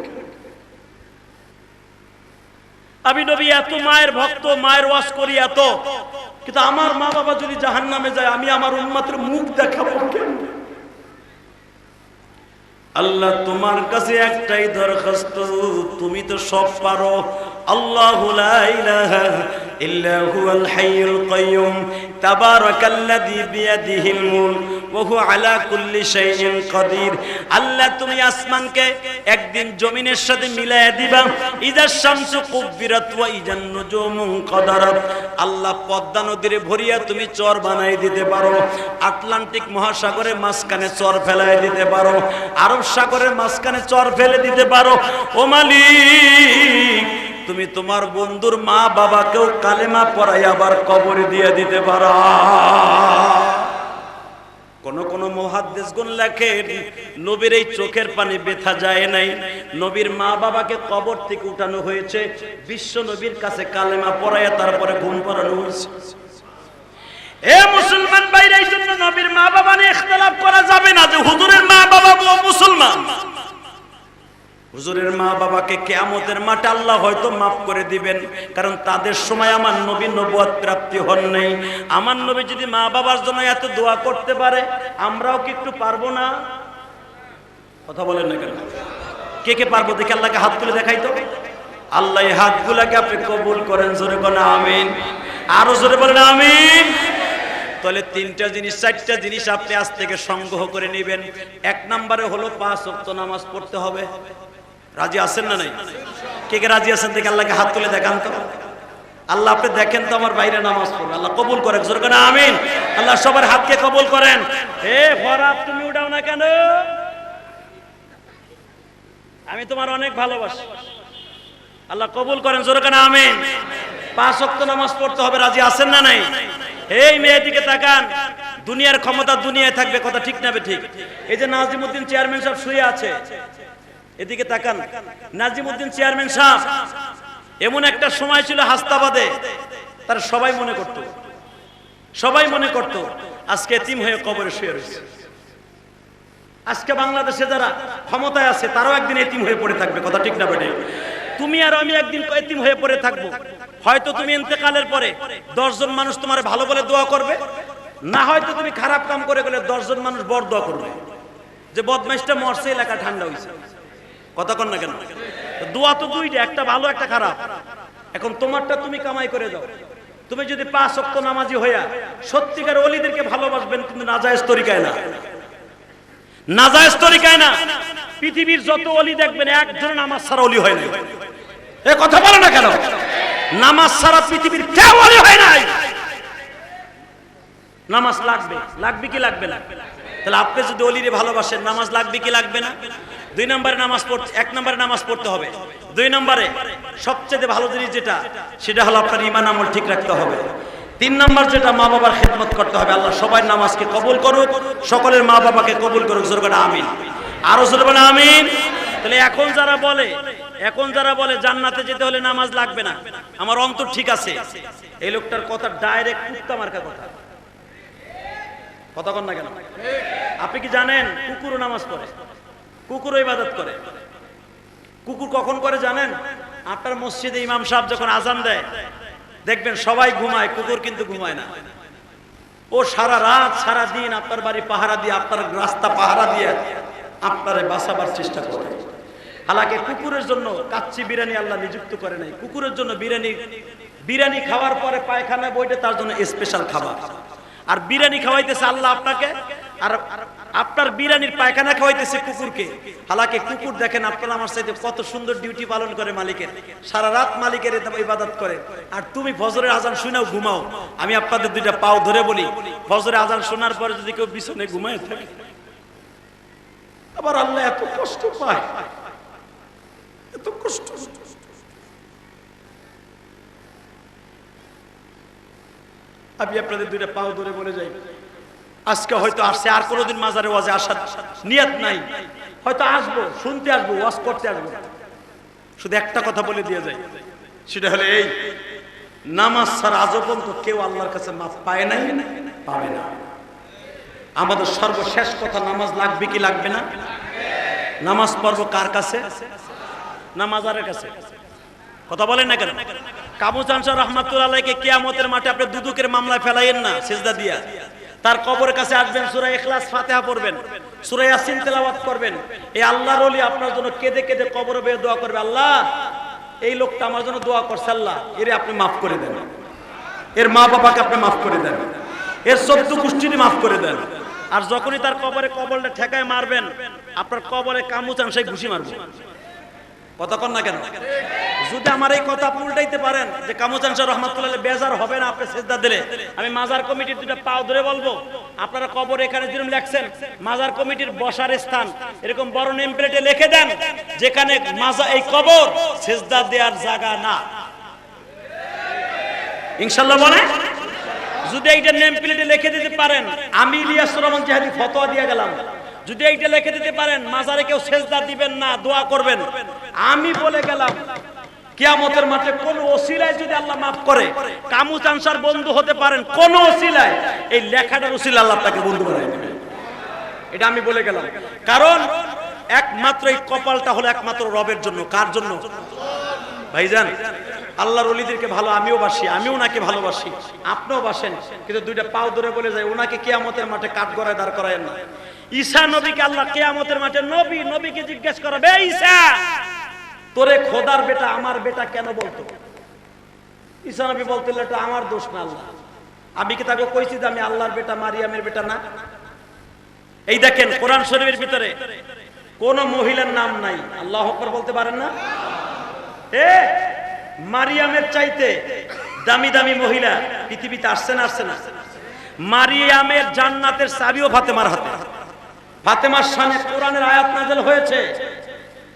[SPEAKER 1] আমি নবী এত মায়ের ভক্ত, মায়ের ওয়াজ করি এত, কিন্তু আমার মা বাবা যদি জাহান্নামে যায় আমি আমার উম্মতের মুখ দেখাবো কেন? আল্লাহ তোমার কাছে একটাই দরখাস্ত, তুমি তো সব পারো, আল্লাহু লা ইলাহা ইল্লা হুয়াল হাইয়ুল কাইয়ুম তাবারাকাল্লাযী বিয়াদিহিল মুলক ওয়া হুয়া আলা কুল্লি শাইইন কাদির। আল্লাহ তুমি আসমানকে একদিন জমিনের সাথে মিলায়া দিবা, ইযাশ শামসু কুব্বিরাত ওয়া ইযান নুজুমু কাদারাত। আল্লাহ পদ্মা নদীর ভরিয়া তুমি চর বানাই দিতে পারো, আটলান্টিক মহাসাগরের মাঝখানে চর ফেলাই দিতে পারো, আরব সাগরের মাঝখানে চর ফেলে দিতে পারো। ও মালিক, তুমি তোমার বন্ধুর মা বাবাকেও কালেমা পড়াই আবার কবরে দিয়ে দিতে পারো। কোন মুহাদ্দিসগণ লেখেন, নবীর এই চোখের পানি ব্যথা যায় নাই, নবীর মা বাবাকে কবর থেকে উঠানো হয়েছে, বিশ্ব নবীর কাছে কালেমা পড়াইয়া তারপরে ঘুম পাড়ানো হয়েছে। এ মুসলমান ভাইরা, এই জন্য নবীর মা বাবা নিয়ে ইখতিলাফ করা যাবে না যে হুজুরের মা বাবা মুসলমান। হুজুরের মা বাবাকে কিয়ামতের মাঠে আল্লাহ হয়তো মাফ করে দিবেন, কারণ তাদের সময় আমার নবী নবুয়ত প্রাপ্তি হন নাই। আমার নবী যদি মা বাবার জন্য এত দোয়া করতে পারে, আমরাও কি একটু পারবো না? কথা বলেন না কেন? কে কে পারবো? দেখে আল্লাহকে হাত তুলে দেখাই তো। আল্লাহ এই হাতগুলাকে আপনি কবুল করেন, জোরে বলেন আমিন। আরো জোরে বলেন আমিন। তাহলে তিনটা জিনিস, চারটা জিনিস আপনি আজ থেকে সংগ্রহ করে নেবেন। এক নম্বরে হলো 5 ওয়াক্ত নামাজ পড়তে হবে। রাজি আছেন না নাই? কে কে রাজি আছেন? দেখে আল্লাহকে হাত তুলে দেখান তো। আল্লাহ আপনি দেখেন তো আমার বাইরে নামাজ পড়বে, আল্লাহ কবুল করেন, জোরে বলেন আমিন। আল্লাহ সবার হাতকে কবুল করেন। হে ফরাত, তুমি উঠাও না কেন? আমি তোমার অনেক ভালোবাসি, আল্লাহ কবুল করেন, জোরে বলেন আমিন। 5 ওয়াক্ত নামাজ পড়তে হবে। রাজি আছেন না নাই? এই মেয়ের দিকে তাকান, দুনিয়ার ক্ষমতা দুনিয়ায় থাকবে, কথা ঠিক না ঠিক? এই যে নাজিমউদ্দিন চেয়ারম্যান সাহেব শুয়ে আছে, এদিকে তাকান। নাজিমউদ্দিন চেয়ারম্যান সাহেব এমন একটা সময় ছিল হাসতাবাদে, তার সবাই মনে করত আজকে এতিম হয়ে কবরে শুয়ে রয়েছে। আজকে বাংলাদেশে যারা ক্ষমতায় আছে তারাও একদিন এতিম হয়ে পড়ে থাকবে, কথা ঠিক না বেটে? তুমি আর আমি একদিন এতিম হয়ে পড়ে থাকবো। হয়তো তুমি ইন্তেকালের পরে 10 জন মানুষ তোমার ভালো বলে দোয়া করবে, না হয়তো তুমি খারাপ কাম করে গেলে 10 জন মানুষ বরদোয়া করবে যে বদমাইশটা মরছে, এলাকা ঠান্ডা হয়েছে। কথা কন না কেন? দোয়া তো দুইটা, একটা ভালো একটা খারাপ। এখন তোমারটা তুমি কামাই করে যাও। তুমি যদি 5 ওয়াক্ত নামাজি হইয়া সত্যিকার ওলিদেরকে ভালোবাসবেন, কিন্তু নাজায়েজ তরিকায় না, নাজায়েজ তরিকায় না। পৃথিবীর যত ওলি দেখবেন একজন নামাজ ছাড়া ওলি হয় না। এ কথা বলে না কেন? নামাজ ছাড়া পৃথিবীর কেউ ওলি হয় নাই। নামাজ লাগবে কি লাগবে না? তাহলে আপনি যদি ওলিরে ভালোবাসেন, নামাজ লাগবে কি লাগবে না? 2 নম্বরে নামাজ পড়তে, 1 নম্বরে নামাজ পড়তে হবে। 2 নম্বরে সবচেয়ে ভালো জিনিস যেটা, সেটা হলো আপনার ঈমান আমল ঠিক রাখতে হবে। 3 নম্বর যেটা, মা বাবার খেদমত করতে হবে। আল্লাহ সবার নামাজকে কবুল করুক, সকলের মা বাবাকে কবুল করুক, জোরে বলেন আমিন। আরো জোরে বলেন আমিন। তাহলে এখন যারা বলে জান্নাতে যেতে হলে নামাজ লাগবে না, আমার অন্তর ঠিক আছে, এই লোকটার কথা ডাইরেক্ট কুত্তা মার্কা কথা। কথা কন না কেন? আপনি কি জানেন কুকুরও নামাজ পড়ে, কুকুরও ইবাদত করে? কুকুর কখন করে জানেন? আপনার মসজিদে ইমাম সাহেব যখন আজান দেয়, দেখবেন সবাই ঘুমায়, কুকুর কিন্তু ঘুমায় না। ও সারা রাত সারা দিন আপনার বাড়ি পাহারা দিয়ে, আপনার রাস্তা পাহারা দিয়ে আপনারে বাঁচাবার চেষ্টা করে। হালাকে কুকুরের জন্য কাচ্চি বিরিয়ানি আল্লাহ নিযুক্ত করে নাই। কুকুরের জন্য বিরিয়ানি খাওয়ার পরে পায়খানা বইটা তার জন্য স্পেশাল খাবার। আর বিরিয়ানি খাওয়াইতেছে আল্লাহ আপনাকে, আর আপনার বিরিয়ানির পায়খানা খাওয়াইতেছে কুকুরকে। হালাকে কুকুর দেখেন আপনার আমার সাথে কত সুন্দর ডিউটি পালন করে মালিকের, সারা রাত মালিকের ইবাদত করে। আর তুমি ফজরের আজান শুনেও ঘুমাও। আমি আপনাদের 2টা পাও ধরে বলি, ফজরের আজান শোনার পরে যদি কেউ বিছানে ঘুমায় থাকে, আবার আল্লাহ এত কষ্ট পায়, এত কষ্ট। আমি আপনাদের 2টা পাও ধরে বলে যাই, আজকে হয়তো আসছে, আর কোনোদিন মাজারে ওয়াজে আসার নিয়ত নাই, হয়তো আসবো, শুনতে আসবো, ওয়াজ করতে আসবো। শুধু একটা কথা বলে দিয়ে যায়, সেটা হলো এই, নামাজ ছাড়া আজও পর্যন্ত কেউ আল্লাহর কাছে মাফ পায় নাই, পাবে না। আমাদের সর্বশেষ কথা, নামাজ লাগবে কি লাগবে না? নামাজ পড়বো কার কাছে? না মাজারের কাছে? কথা বলেন না কেন? কাবু চামচা রহমাতুল্লাহ আলাইহিকে কিয়ামতের মাঠে আপনি দুদুকের মামলায় ফেলাইয়েন না সিজদা দিয়া। তার কবরের কাছে আসবেন, সূরা ইখলাস ফাতিহা পড়বেন, সূরা ইয়াসিন তেলাওয়াত করবেন। এই আল্লাহর ওলি আপনার জন্য কেঁদে কেঁদে কবরে বেয়ে দোয়া করবে, আল্লাহ এই লোকটা আমার জন্য দোয়া করছে, আল্লাহ এরে আপনি মাফ করে দেন, এর মা বাবাকে আপনি মাফ করে দেন, এর 14 গোষ্ঠীকে মাফ করে দেন। আর যখনই তার কবরে কবরটা ঠেকায় মারবেন, আপনার কবরে কামুচান সেই ঘুষি মারবে। কথা কন না কেন? যদি আমার এই কথা উল্টাইতে পারেন যে কামুচান সাহেব রহমাতুল্লাহ বেজার হবে না আপনি সিজদা দিলে, আমি মাজার কমিটির দুটো পাও ধরে বলবো, আপনারা কবর এখানে যেরকম লেখছেন মাজার কমিটির বসার স্থান এরকম বড় নেম প্লেটে লিখে দেন যেখানে এই কবর সিজদা দেওয়ার জায়গা না। ইনশাআল্লাহ বলে যদি এইটা নেম প্লেটে লিখে দিতে পারেন, আমি ইলিয়াসুর রহমান জিহাদি ফতোয়া দিয়ে গেলাম, যদি এইটা লিখে দিতে পারেন মাজারে কেউ সিজদা দিবেন না, দোয়া করবেন, আমি বলে গেলাম কিয়ামতের মাঠে কোন ওসিলায় যদি আল্লাহ মাফ করে, কামুচান স্যার বন্ধু হতে পারেন কোন ওসিলায়, এই লেখাটার ওসিলা আল্লাহ তাকে বন্ধু বানায় দিবেন, এটা আমি বলে গেলাম। কারণ একমাত্র এই কপালটা হলো একমাত্র রবের জন্য। কার জন্য? ভাইজান আল্লাহর ওলিদেরকে ভালো আমিও বাসি, আমিও ওনাকে ভালোবাসি, আপনিও বাসেন, কিন্তু দুইটা পাও ধরে বলে যায় ওনাকে কিয়ামতের মাঠে কাঠগড়ায় দাঁড় করায় না। ঈসা নবীকে আল্লাহ কিয়ামতের মাঠে নবীকে জিজ্ঞেস করবে, ঈসা তোরে খোদার বেটা আমার বেটা কেন বলতো? ঈসা নবী বলতেন এটা আমার দোষ না আল্লাহ, আমি কি তাকে কইছি যে আমি আল্লাহর বেটা মারিয়ামের বেটা না? এই দেখেন কোরআন শরীফের ভিতরে কোন মহিলার নাম নাই, আল্লাহু আকবার বলতে পারেন না? মারিয়ামের চাইতে দামি দামি মহিলা পৃথিবীতে আসছে না? আসছে না? মারিয়ামের জান্নাতের চাবিও ফাতেমার হাতে। ফাতেমার শানে কোরআনের আয়াত নাযিল হয়েছে,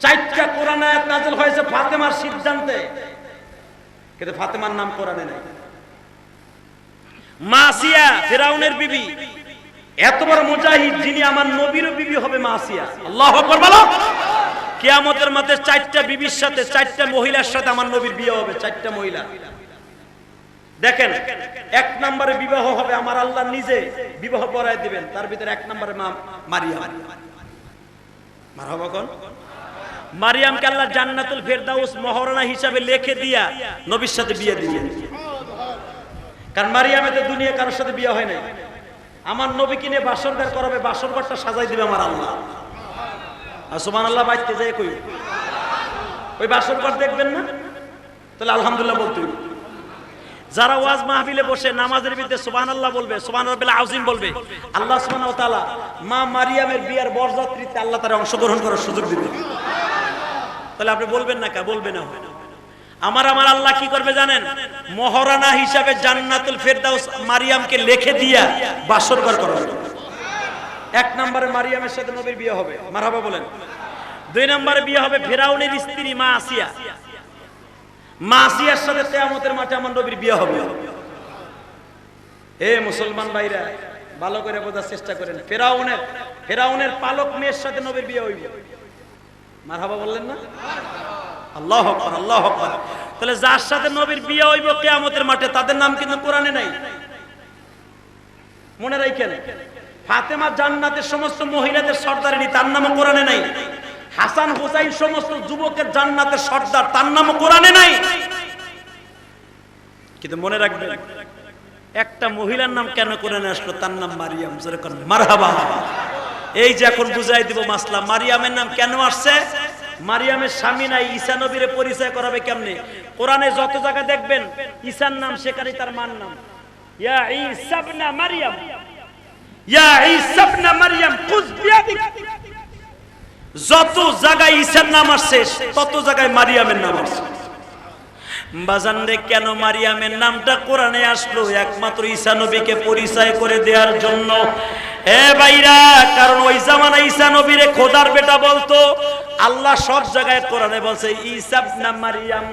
[SPEAKER 1] 4টা কোরআন আয়াত নাযিল হয়েছে ফাতেমার সিদ্ধান্তে, কিন্তু ফাতেমার নাম কোরআনে নাই। মাসিয়া ফিরাউনের বিবি, এত বড় মুজাহিদ যিনি আমার নবীরও বিবি হবে মাসিয়া। আল্লাহু আকবার বলো। কিয়ামতের মাঠে 4টা বিবির সাথে 4টা মহিলার সাথে আমার নবীর বিয়ে হবে, 4টা মহিলা। দেখেন 1 নম্বরে বিবাহ হবে আমার আল্লাহ নিজে বিবাহ পড়ায় দিবেন, তার ভিতরে 1 নম্বরে মা মারিয়াম। মারহাবা কোন? মারিয়ামকে আল্লাহ জান্নাতুল ফেরদাউস মহারানা হিসাবে লিখে দিয়া নবীর সাথে বিয়ে দিলেন। কারণ মারিয়ামের তো দুনিয়া কারোর সাথে বিয়ে হয় নাই, আমার নবীকে নিয়ে বাসরঘর করাবে, বাসরঘরটা সাজাই দিবে আমার আল্লাহ। সুবহানাল্লাহ বাইতে যায় কই ওই বাসরঘর দেখবেন না? তাহলে আলহামদুলিল্লাহ বলতে হবে। যারা ওয়াজ মাহফিলে বসে নামাজের ভিতরে সুবহানাল্লাহ বলবে, সুবহানাল্লাহিল আযীম বলবে, আল্লাহ সুবহানাহু ওয়া তাআলা মা মারিয়ামের বিয়ের বরযাত্রীতে আল্লাহ তাআলা অংশগ্রহণ করার সুযোগ দিবে। তাহলে আপনি বলবেন না? কা বলবেন না? আমার আল্লাহ কি করবে জানেন? মহারানা হিসাবে জান্নাতুল ফেরদাউস মারিয়ামকে লিখে দিয়া বাসরঘর করাবে। 1 নম্বরে মারিয়ামের সাথে নবীর বিয়ে হবে, মারহাবা বলেন। 2 নম্বরে বিয়ে হবে ফিরাউনের স্ত্রী মা আসিয়া, মা আসিয়ার সাথে কিয়ামতের মাঠে আমার নবীর বিয়ে হবে। হে মুসলমান ভাইরা ভালো করে বোঝার চেষ্টা করেন, ফিরাউনের পালক মেয়ের সাথে নবীর বিয়ে হইবে। মারহাবা বললেন না? আল্লাহু আকবার, আল্লাহু আকবার। তাহলে যার সাথে নবীর বিয়ে হইব কিয়ামতের মাঠে তাদের নাম কিন্তু কোরআনে নাই, মনে রাখেন। ফাতেমা জান্নাতের সমস্ত মহিলাদের সর্দারিনী, তার নামও কোরআনে নাই। হাসান হুসাইন সমস্ত যুবকের জান্নাতের সর্দার, তার নামও কোরআনে নাই। কিন্তু মনে রাখবেন একটা মহিলার নাম কেন কোরআনে আসলো? তার নাম মারিয়াম। যেরকম মারহাবা। এই যে এখন বুঝাই দিব মাসলা, মারিয়ামের নাম কেন আসছে? মারিয়ামের স্বামী নাই, ঈসা নবীরে পরিচয় করাবে কেমনে? কোরআনে যত জায়গা দেখবেন ঈসার নাম, সেখানে তার মার নাম ইয়া ঈসা ইবনে মারইয়াম, ইয়া ঈসা ইবনে মারইয়াম খুয বিয়াদিক। যত জায়গায় ঈসার নাম আসছে তত জায়গায় মারিয়ামের নাম আসছে। বাজান রে, কেন মারিয়ামের নামটা কোরআনে আসলো? একমাত্র ঈসা নবীকে পরিচয় করে দেওয়ার জন্য। এ ভাইরা, কারণ ওই জামানায় ঈসা নবীরে খোদার বেটা বলতো। আল্লাহ সব জায়গায় কোরআনে বলছে ঈসা ইবনে মারইয়াম,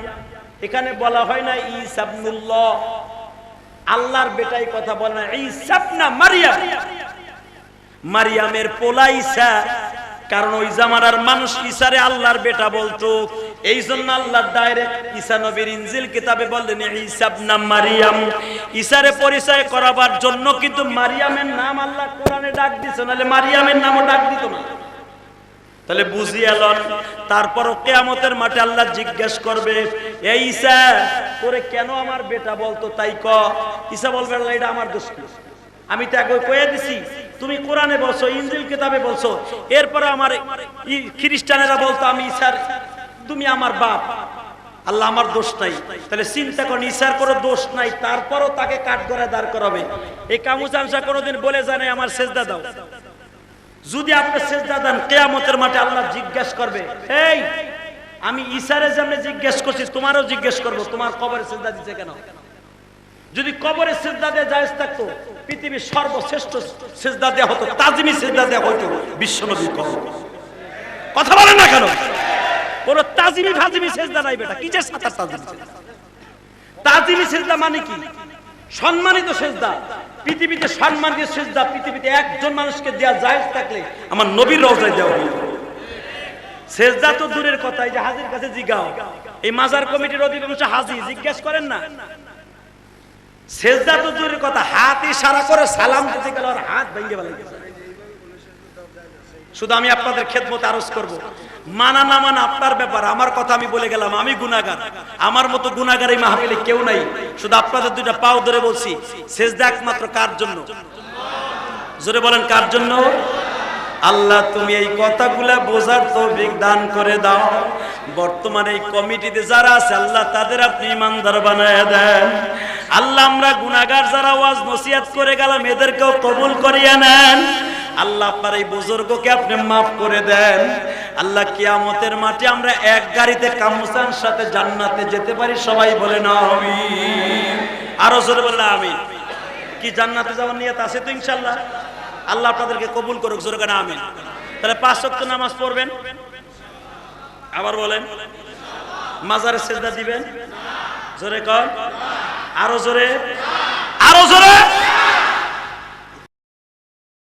[SPEAKER 1] এখানে বলা হয় না ঈসা ইবনুল্লাহ। আল্লাহর বেটাই কথা বলে না, ঈসা ইবনে মারইয়াম, মারিয়ামের পোলা ঈসা। কারণ ওই জামানার মানুষ ঈসারে আল্লাহর বেটা বলতো, এই জন্য আল্লাহ ডাইরেক্ট ঈসা নবীর ইনজিল কিতাবে বললেন ঈসা ইবনে মারইয়াম। ঈসারে পরিচয় করাবার জন্য কিন্তু মারিয়ামের নাম আল্লাহ কোরআনে ডাক দিয়েছে, নাহলে মারিয়ামের নামও ডাক দিত না। তাহলে বুঝিয়ে লন। তারপরও কিয়ামতের মাঠে আল্লাহ জিজ্ঞেস করবে, এই ঈসা তোরে কেন আমার বেটা বলতো তাই ক। ঈসা বলবে আল্লাহ এটা আমার দোষ, আমি তো আগে কয়ে দিছি, তুমি কোরআনে বলছো, ইনজিল কিতাবে বলছো। এরপরে আমার খ্রিস্টানেরা বলতো আমি ঈসার, তুমি আমার বাপ। আল্লাহ আমার দোষ নাই, তাহলে চিন্তা করেন ঈসার কোনো দোষ নাই, তারপরও তাকে কাঠগড়ায় দাঁড় করাবে। এই কামুচান শাহ কোনোদিন বলে জানে আমার সেজদা দাও? যদি আপনি সেজদা দেন কিয়ামতের মাঠে আল্লাহ জিজ্ঞাসা করবে, এই আমি ঈসারে যেমন জিজ্ঞেস করছি তোমারও জিজ্ঞেস করবো তোমার কবরে সেজদা দিতে কেন? যদি কবরে সেজদা দিয়ে জায়েজ থাকতো পৃথিবীর সর্বশ্রেষ্ঠ সেজদা দেওয়া হতো, তাজিমি সেজদা দেওয়া হতো বিশ্বনবীর কবরে। কথা বলেন না কেন? কোন তাজিমি ফাজিমি সেজদা নাই বেটা, কি যে সাতার তাজিমি। তাজিমি সেজদা মানে কি? সম্মানিত সেজদা, পৃথিবীতে সম্মানিত সেজদা পৃথিবীতে একজন মানুষকে দেয়া জায়েজ থাকলে আমার নবীর রওজায় দেওয়া হতো। সেজদা তো দূরের কথা, এই যে হাজির কাছে জিগাও, এই মাজার কমিটির অধিকাংশ হাজি জিজ্ঞেস করেন না। সেজদা তো দূরের কথা, হাত ইশারা করে সালাম দিতে গেলে আর হাত ভেঙে ফেলে। শুধু আমি আপনাদের খেদমতে আরজ করব, মানা না মানা আপনার ব্যাপার, আমার কথা আমি বলে গেলাম। আমি গুনাহগার, আমার মতো গুনাহগার এই মাহফিলে কেউ নাই। শুধু আপনাদের দুইটা পাও ধরে বলছি, সেজদা একমাত্র কার জন্য? জোরে বলেন কার জন্য? আল্লাহ তুমি এই কথাগুলা বোঝার তৌফিক দান করে দাও। বর্তমানে এই কমিটিতে যারা আছে আল্লাহ তাদের আপনি ইমানদার বানায় দেন। আল্লাহ আমরা গুনাহগার যারা ওয়াজ নসিহত করে গেলাম এদেরকেও কবুল করিয়ে নেন। আল্লাহ আপনার এই বুজুর্গকে আপনি মাফ করে দেন। আল্লাহ কিয়ামতের মাঠে আমরা এক গাড়িতে কামুসান সাথে জান্নাতে যেতে পারি, সবাই বলেন আমিন। আরো জোরে বলেন আমিন। কি জান্নাতে যাওয়ার নিয়ত আছে তো ইনশাআল্লাহ? আল্লাহ আপনাদেরকে কবুল করুক, জোরে করে আমিন। তাহলে 5 ওয়াক্ত নামাজ পড়বেন, আবার বলেন মাজারে সেজদা দিবেন, জোরে কর, আরো জোরে, আরো জোরে।